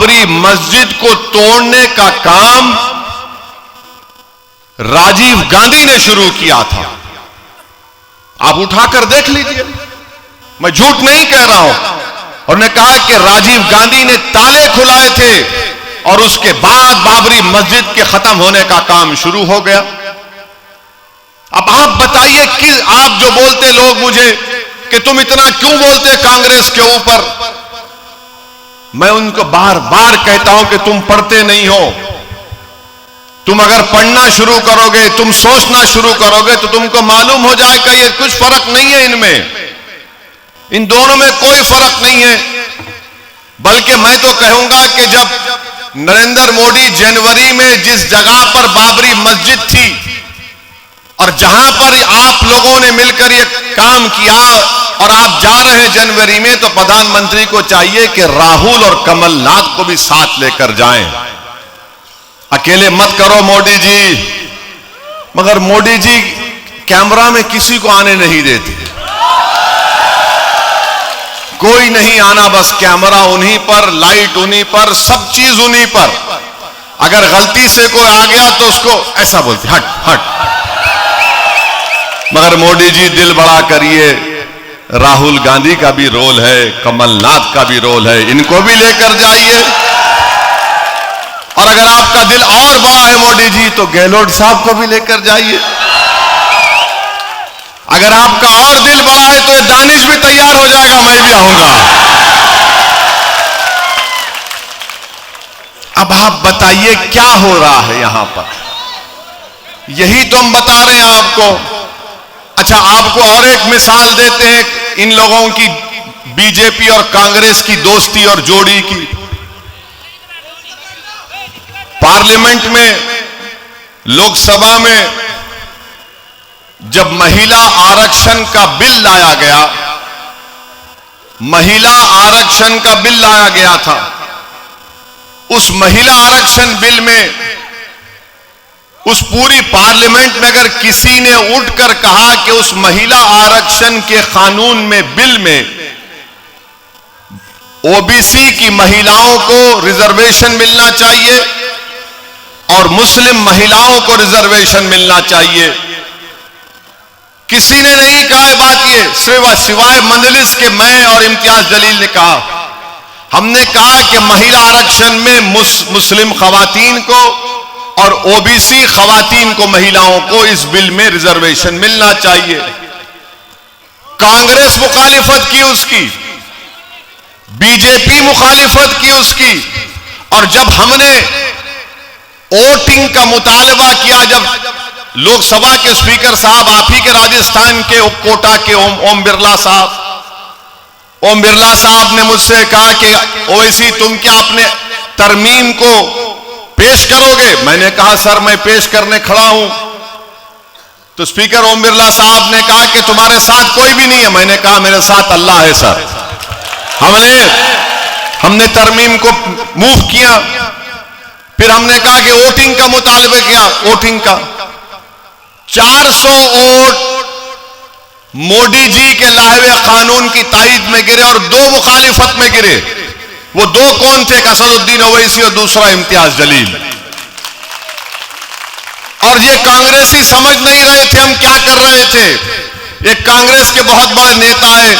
बाबरी मस्जिद को तोड़ने का काम राजीव गांधी ने शुरू किया था। आप उठाकर देख लीजिए, मैं झूठ नहीं कह रहा हूं। और ने कहा कि राजीव गांधी ने ताले खुलाए थे और उसके बाद बाबरी मस्जिद के खत्म होने का काम शुरू हो गया। अब आप बताइए कि आप जो बोलते लोग मुझे कि तुम इतना क्यों बोलते कांग्रेस के ऊपर, मैं उनको बार बार कहता हूं कि तुम पढ़ते नहीं हो। तुम अगर पढ़ना शुरू करोगे, तुम सोचना शुरू करोगे तो तुमको मालूम हो जाएगा ये कुछ फर्क नहीं है इनमें, इन दोनों में कोई फर्क नहीं है। बल्कि मैं तो कहूंगा कि जब नरेंद्र मोदी जनवरी में जिस जगह पर बाबरी मस्जिद थी और जहां पर आप लोगों ने मिलकर ये काम किया और आप जा रहे हैं जनवरी में, तो प्रधानमंत्री को चाहिए कि राहुल और कमलनाथ को भी साथ लेकर जाएं। अकेले मत करो मोदी जी। मगर मोदी जी कैमरा में किसी को आने नहीं देते, कोई नहीं आना, बस कैमरा उन्हीं पर, लाइट उन्हीं पर, सब चीज उन्हीं पर। अगर गलती से कोई आ गया तो उसको ऐसा बोलते हट हट। मगर मोदी जी दिल बड़ा करिए, राहुल गांधी का भी रोल है, कमलनाथ का भी रोल है, इनको भी लेकर जाइए। और अगर आपका दिल और बड़ा है मोदी जी तो गहलोत साहब को भी लेकर जाइए। अगर आपका और दिल बड़ा है तो दानिश भी तैयार हो जाएगा, मैं भी आऊंगा। अब आप बताइए क्या हो रहा है यहां पर, यही तो हम बता रहे हैं आपको। अच्छा, आपको और एक मिसाल देते हैं इन लोगों की, बीजेपी और कांग्रेस की दोस्ती और जोड़ी की। पार्लियामेंट में, लोकसभा में जब महिला आरक्षण का बिल लाया गया, महिला आरक्षण का बिल लाया गया था, उस महिला आरक्षण बिल में, उस पूरी पार्लियामेंट में अगर किसी ने उठकर कहा कि उस महिला आरक्षण के कानून में, बिल में ओबीसी की महिलाओं को रिजर्वेशन मिलना चाहिए और मुस्लिम महिलाओं को रिजर्वेशन मिलना चाहिए, किसी ने नहीं कहा बात ये, सिवाय मंजलिस के मैं और इम्तियाज जलील ने कहा। हमने कहा कि महिला आरक्षण में मुस्लिम खवातीन को और ओबीसी खवातीन को, महिलाओं को इस बिल में रिजर्वेशन मिलना चाहिए। कांग्रेस मुखालिफत की उसकी, बीजेपी मुखालिफत की उसकी। और जब हमने वोटिंग का मुतालबा किया, जब लोकसभा के स्पीकर साहब, आप ही के राजस्थान के कोटा के ओम बिरला साहब ने मुझसे कहा कि ओवैसी तुम क्या अपने तरमीम को पेश करोगे? मैंने कहा सर मैं पेश करने खड़ा हूं। तो स्पीकर ओम बिरला साहब ने कहा कि तुम्हारे साथ कोई भी नहीं है। मैंने कहा मेरे साथ अल्लाह है सर। हमने तरमीम को मूव किया। फिर हमने कहा कि वोटिंग का मुतालबा किया, वोटिंग का 400 वोट मोदी जी के लाए हुए कानून की ताईद में गिरे और 2 मुखालिफत में गिरे। वो 2 कौन थे? असदुद्दीन ओवैसी और दूसरा इम्तियाज जलील। और ये कांग्रेसी समझ नहीं रहे थे हम क्या कर रहे थे। एक कांग्रेस के बहुत बड़े नेता है,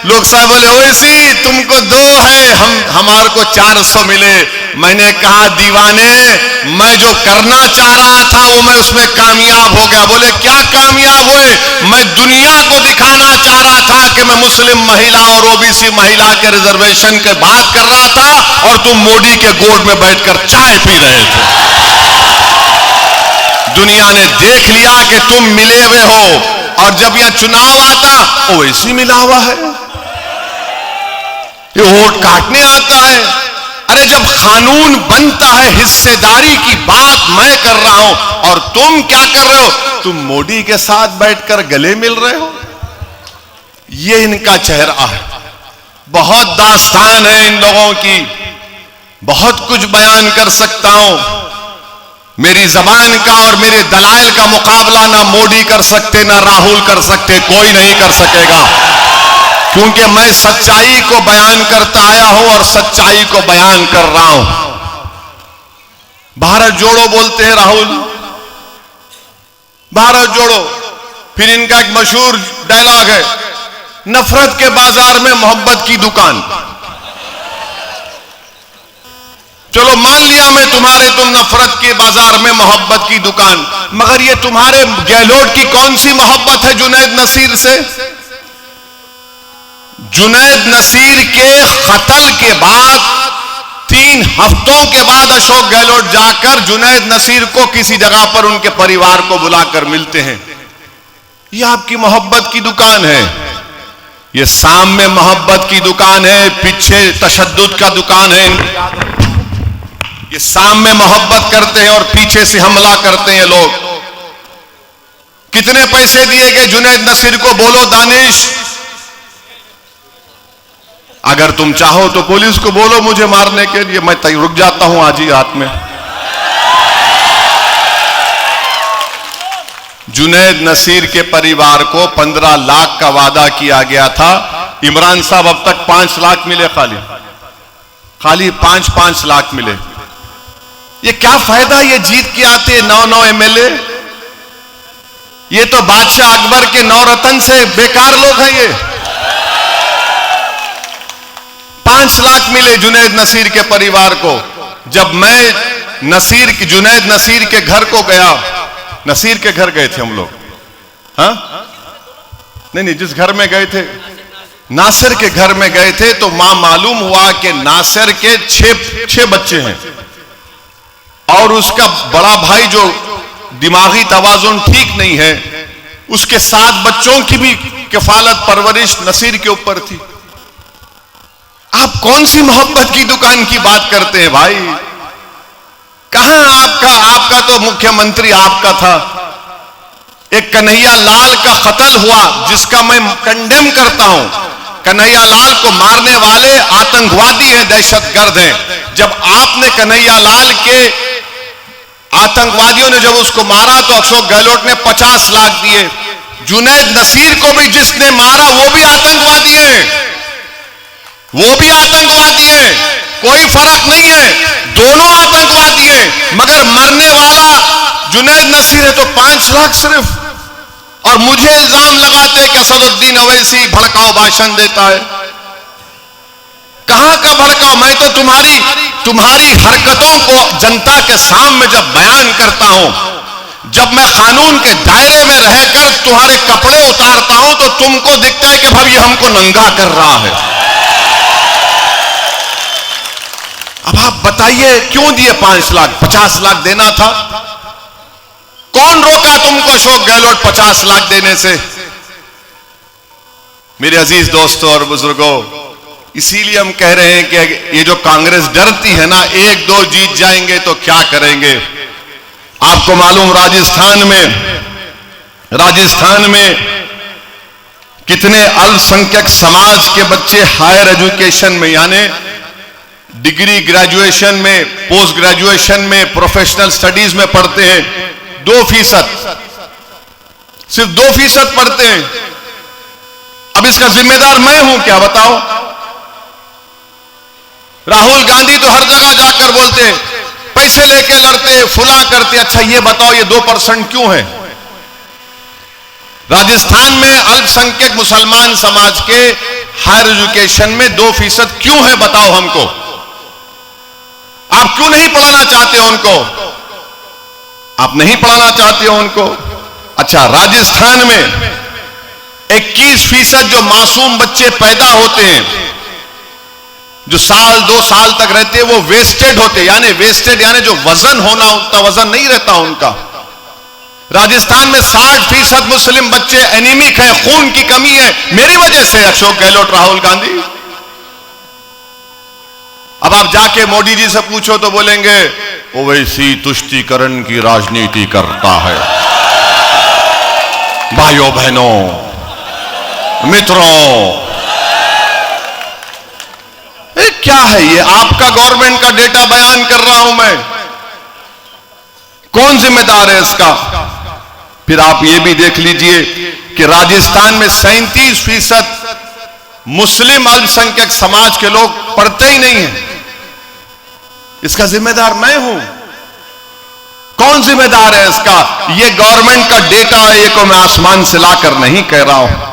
लोग साहब बोले ओवैसी तुमको 2 है, हमारे को 400 मिले। मैंने कहा दीवाने, मैं जो करना चाह रहा था वो मैं उसमें कामयाब हो गया। बोले क्या कामयाब हुए? मैं दुनिया को दिखाना चाह रहा था कि मैं मुस्लिम महिला और ओबीसी महिला के रिजर्वेशन के बात कर रहा था और तुम मोदी के गोद में बैठकर चाय पी रहे थे। दुनिया ने देख लिया कि तुम मिले हुए हो। और जब यह चुनाव आता ओवैसी मिला हुआ है, ये वोट काटने आता है। अरे जब कानून बनता है, हिस्सेदारी की बात मैं कर रहा हूं और तुम क्या कर रहे हो? तुम मोदी के साथ बैठकर गले मिल रहे हो। ये इनका चेहरा है। बहुत दास्तान है इन लोगों की, बहुत कुछ बयान कर सकता हूं। मेरी जबान का और मेरे दलाइल का मुकाबला ना मोदी कर सकते, ना राहुल कर सकते, कोई नहीं कर सकेगा। क्योंकि मैं सच्चाई को बयान करता आया हूं और सच्चाई को बयान कर रहा हूं। भारत जोड़ो बोलते हैं राहुल, भारत जोड़ो। फिर इनका एक मशहूर डायलॉग है, नफरत के बाजार में मोहब्बत की दुकान। चलो मान लिया मैं तुम्हारे, तुम नफरत के बाजार में मोहब्बत की दुकान, मगर ये तुम्हारे गहलोत की कौन सी मोहब्बत है जुनैद नसीर से? जुनैद नसीर के कत्ल के बाद 3 हफ्तों के बाद अशोक गहलोत जाकर जुनैद नसीर को किसी जगह पर उनके परिवार को बुलाकर मिलते हैं। यह आपकी मोहब्बत की दुकान है, यह सामने मोहब्बत की दुकान है, पीछे तशद्दुद का दुकान है। ये सामने मोहब्बत करते हैं और पीछे से हमला करते हैं लोग। कितने पैसे दिए गए जुनैद नसीर को? बोलो दानिश। अगर तुम चाहो तो पुलिस को बोलो मुझे मारने के लिए, मैं रुक जाता हूं आज ही रात में। जुनैद नसीर के परिवार को 15 लाख का वादा किया गया था। इमरान साहब अब तक 5 लाख मिले, खाली 5-5 लाख मिले। ये क्या फायदा? ये जीत के आते 9-9 एमएलए, ये तो बादशाह अकबर के 9 रतन से बेकार लोग हैं। ये 5 लाख मिले जुनैद नसीर के परिवार को। जब मैं जुनैद नसीर के घर को गया, नसीर के घर गए थे हम लोग, हाँ नहीं, जिस घर में गए थे नासिर के घर में गए थे, तो मालूम हुआ कि नासिर के 6 बच्चे हैं और उसका बड़ा भाई जो दिमागी तवाजुन ठीक नहीं है, उसके 7 बच्चों की भी किफालत परवरिश नसीर के ऊपर थी। आप कौन सी मोहब्बत की दुकान की बात करते हैं भाई? कहां आपका तो मुख्यमंत्री आपका था। एक कन्हैया लाल का कत्ल हुआ जिसका मैं कंडेम करता हूं। कन्हैया लाल को मारने वाले आतंकवादी हैं, दहशतगर्द हैं। जब आपने कन्हैया लाल के आतंकवादियों ने जब उसको मारा तो अशोक गहलोत ने 50 लाख दिए। जुनैद नसीर को भी जिसने मारा वो भी आतंकवादी है, वो भी आतंकवादी है, कोई फर्क नहीं है, दोनों आतंकवादी हैं। मगर मरने वाला जुनैद नसीर है तो 5 लाख सिर्फ। और मुझे इल्जाम लगाते हैं कि असदुद्दीन ओवैसी भड़काऊ भाषण देता है। कहां का भड़काऊ? मैं तो तुम्हारी हरकतों को जनता के सामने जब बयान करता हूं, जब मैं कानून के दायरे में रहकर तुम्हारे कपड़े उतारता हूं, तो तुमको दिखता है कि भाई हमको नंगा कर रहा है। अब आप बताइए क्यों दिए 5 लाख? 50 लाख देना था। कौन रोका तुमको अशोक गहलोत 50 लाख देने से? मेरे अजीज दोस्तों और बुजुर्गों, इसीलिए हम कह रहे हैं कि ये जो कांग्रेस डरती है ना, 1-2 जीत जाएंगे तो क्या करेंगे। आपको मालूम राजस्थान में कितने अल्पसंख्यक समाज के बच्चे हायर एजुकेशन में, यानी डिग्री, ग्रेजुएशन में, पोस्ट ग्रेजुएशन में, प्रोफेशनल स्टडीज में पढ़ते हैं। 2%, सिर्फ 2% पढ़ते हैं। अब इसका जिम्मेदार मैं हूं क्या? बताओ। राहुल गांधी तो हर जगह जाकर बोलते हैं, पैसे लेके लड़ते, फुला करते। अच्छा ये बताओ ये 2% क्यों है? राजस्थान में अल्पसंख्यक मुसलमान समाज के हायर एजुकेशन में 2% क्यों है? बताओ हमको। आप क्यों नहीं पढ़ाना चाहते हो उनको? आप नहीं पढ़ाना चाहते हो उनको। अच्छा, राजस्थान में 21% जो मासूम बच्चे पैदा होते हैं, जो 1-2 साल तक रहते हैं, वो वेस्टेड होते, यानी जो वजन होना, उतना वजन नहीं रहता उनका। राजस्थान में 60% मुस्लिम बच्चे एनीमिक है, खून की कमी है, मेरी वजह से अशोक गहलोत, राहुल गांधी। अब आप जाके मोदी जी से पूछो तो बोलेंगे ओवैसी तुष्टीकरण की राजनीति करता है। भाइयों बहनों मित्रों, क्या है ये? आपका गवर्नमेंट का डेटा बयान कर रहा हूं मैं, कौन जिम्मेदार है इसका? फिर आप ये भी देख लीजिए कि राजस्थान में 37% मुस्लिम अल्पसंख्यक समाज के लोग पढ़ते ही नहीं हैं। इसका जिम्मेदार मैं हूं। कौन जिम्मेदार है इसका? ये गवर्नमेंट का डेटा है, ये को मैं आसमान से लाकर नहीं कह रहा हूं।